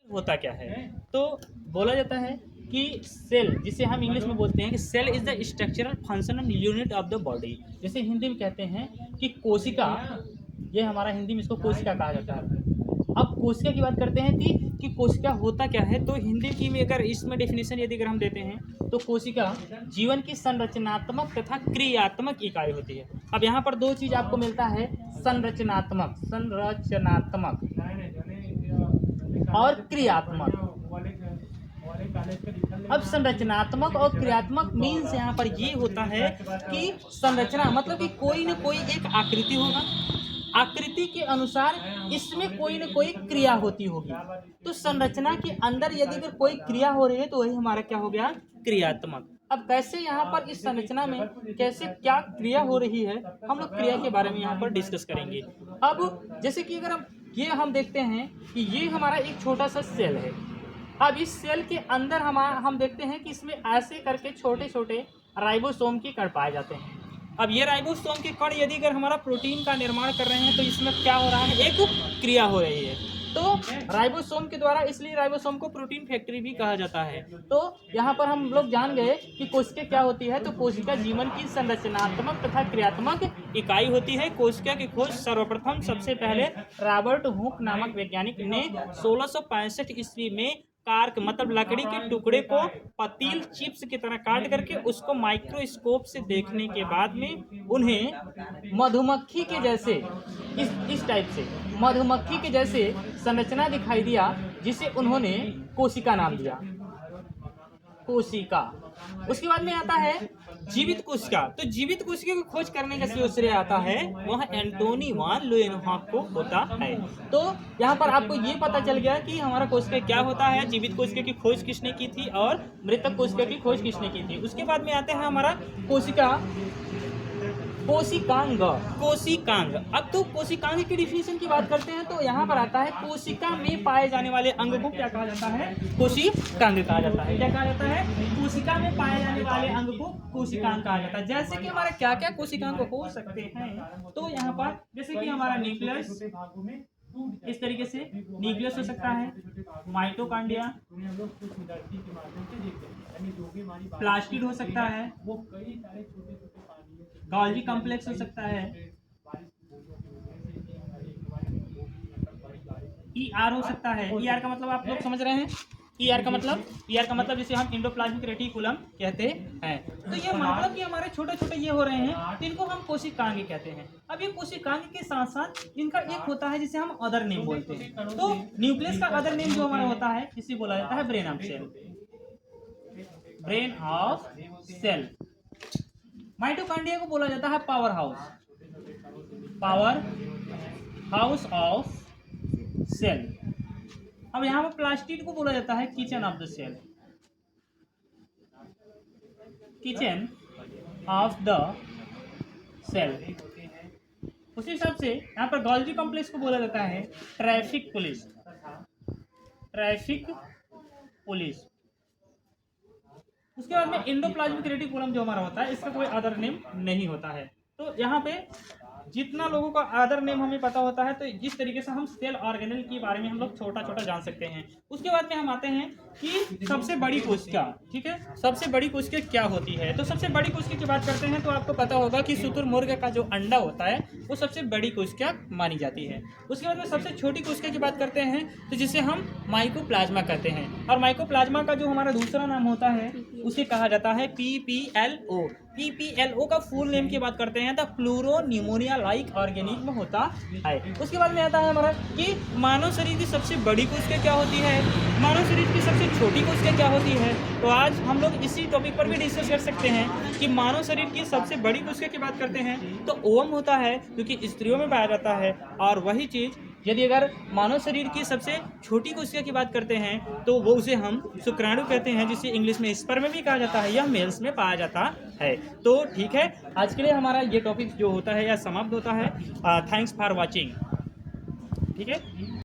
होता क्या है? तो बोला जाता है कि सेल, जिसे हम इंग्लिश में बोलते हैं कि cell is the structural functional unit of the body. जैसे हिंदी में कहते हैं कि कोशिका, ये हमारा हिंदी में इसको कोशिका कहा जाता है। अब कोशिका की बात करते हैं कि कोशिका होता क्या है, तो हिंदी की में अगर इसमें डेफिनेशन यदि अगर हम देते हैं तो कोशिका जीवन की संरचनात्मक तथा क्रियात्मक इकाई होती है। अब यहाँ पर दो चीज आपको मिलता है, संरचनात्मक और क्रियात्मक। अब संरचनात्मक और क्रियात्मक मीन्स यहाँ पर ये होता है कि संरचना मतलब कि कोई न कोई एक आकृति होगा, आकृति के अनुसार इसमें कोई न कोई क्रिया होती होगी। तो संरचना के अंदर यदि अगर कोई क्रिया हो रही है तो वही हमारा क्या हो गया, क्रियात्मक। अब कैसे यहाँ पर इस संरचना में कैसे क्या क्रिया हो रही है, हम लोग क्रिया के बारे में यहाँ पर डिस्कस करेंगे। अब जैसे कि अगर हम देखते हैं कि ये हमारा एक छोटा सा सेल है। अब इस सेल के अंदर हम देखते हैं कि इसमें ऐसे करके छोटे छोटे राइबोसोम के कण पाए जाते हैं। अब ये राइबोसोम के कण यदि अगर हमारा प्रोटीन का निर्माण कर रहे हैं तो इसमें क्या हो रहा है, एक क्रिया हो रही है। तो राइबोसोम के द्वारा, इसलिए राइबोसोम को प्रोटीन फैक्ट्री भी कहा जाता है। तो यहाँ पर हम लोग जान गए कि कोशिका क्या होती है। तो कोशिका जीवन की संरचनात्मक तथा क्रियात्मक इकाई होती है। कोशिका की खोज सर्वप्रथम सबसे पहले रॉबर्ट हुक नामक वैज्ञानिक ने 1665 ईस्वी में कार्क मतलब लकड़ी के टुकड़े को पतील चिप्स की तरह काट करके उसको माइक्रोस्कोप से देखने के बाद में उन्हें मधुमक्खी के जैसे इस टाइप से मधुमक्खी के जैसे संरचना दिखाई दिया, जिसे उन्होंने कोशिका नाम दिया, कोशिका। उसके बाद में आता है जीवित कोशिका। तो जीवित कोशिका की खोज करने का श्रेय आता है वह एंटोनी वान ल्यूएनहॉक को होता है। तो यहाँ पर आपको ये पता चल गया कि हमारा कोशिका क्या होता है, जीवित कोशिका की खोज किसने की थी और मृतक कोशिका की खोज किसने की थी। उसके बाद में आते हैं हमारा कोशिकांग। अब तो कोशिकांग की डिफिनेशन की बात करते हैं तो यहाँ पर आता है कोशिका में पाए जाने वाले अंग को क्या कहा जाता है, कोशिकांग कहा जाता है। क्या कहा जाता है, कोशिका में पाए जाने वाले अंग को कोशिकांग कहा जाता है। जैसे कि हमारा क्या क्या कोशिकांग हो सकते हैं, तो यहाँ पर जैसे कि हमारा न्यूक्लियस, इस तरीके से न्यूक्लियस हो सकता है, माइटोकॉन्ड्रिया, प्लास्टिड हो सकता है, गोल्गी कॉम्प्लेक्स हो सकता है, ईआर हो सकता है। ईआर का मतलब आप लोग समझ रहे हैं, ईआर का मतलब जिसे हम इंडोप्लाज्मिक रेटिकुलम कहते हैं। तो ये मतलब कि हमारे छोटे छोटे ये हो रहे हैं, इनको हम कोशिकांग कहते हैं। अब ये कोशिकांग के साथ साथ इनका एक होता है जिसे हम अदर नेम बोलते हैं। तो न्यूक्लियस का अदर नेम जो हमारा होता है इसे बोला जाता है brain of cell, brain of cell. Mitochondria को बोला जाता है पावर हाउस ऑफ सेल। अब यहाँ पर प्लास्टिड को बोला जाता है kitchen of the cell, kitchen of the cell. उसी हिसाब से यहाँ पर गोल्गी कॉम्प्लेक्स को बोला जाता है ट्रैफिक पुलिस। उसके बाद में एंडोप्लाज्मिक रेटिकुलम जो हमारा होता है इसका कोई अदर नेम नहीं होता है। तो यहाँ पे जितना लोगों का अदर नेम हमें पता होता है, तो इस तरीके से हम सेल ऑर्गेनेल के बारे में हम लोग छोटा छोटा जान सकते हैं। उसके बाद में हम आते हैं कि सबसे बड़ी कोशिका, ठीक है, सबसे बड़ी कोशिका क्या होती है। तो सबसे बड़ी कोशिका की बात करते हैं तो आपको पता होगा कि शुतुरमुर्ग का जो अंडा होता है वो सबसे बड़ी कोशिका मानी जाती है। उसके बाद में सबसे छोटी कोशिका की बात करते हैं तो जिसे हम माइकोप्लाज्मा कहते हैं। और माइकोप्लाज्मा का जो हमारा दूसरा नाम होता है उसे कहा जाता है पीपीएलओ का फुल नेम की बात करते हैं तो फ्लूरो न्यूमोनिया लाइक ऑर्गेनिज्म होता है। उसके बाद में आता है हमारा कि मानव शरीर की सबसे बड़ी कोशिका क्या होती है, मानव शरीर की सबसे छोटी कोशिका क्या होती है। तो आज हम लोग इसी टॉपिक पर भी डिस्कस कर सकते हैं कि मानव शरीर की सबसे बड़ी कोशिका की बात करते हैं तो ओवम होता है, क्योंकि स्त्रियों में पाया जाता है। और वही चीज यदि अगर मानव शरीर की सबसे छोटी कोशिका की बात करते हैं तो वो उसे हम शुक्राणु कहते हैं, जिसे इंग्लिश में स्पर्म भी कहा जाता है। यह मेल्स में पाया जाता है। तो ठीक है, आज के लिए हमारा ये टॉपिक जो होता है यह समाप्त होता है। Thanks for watching. ठीक है।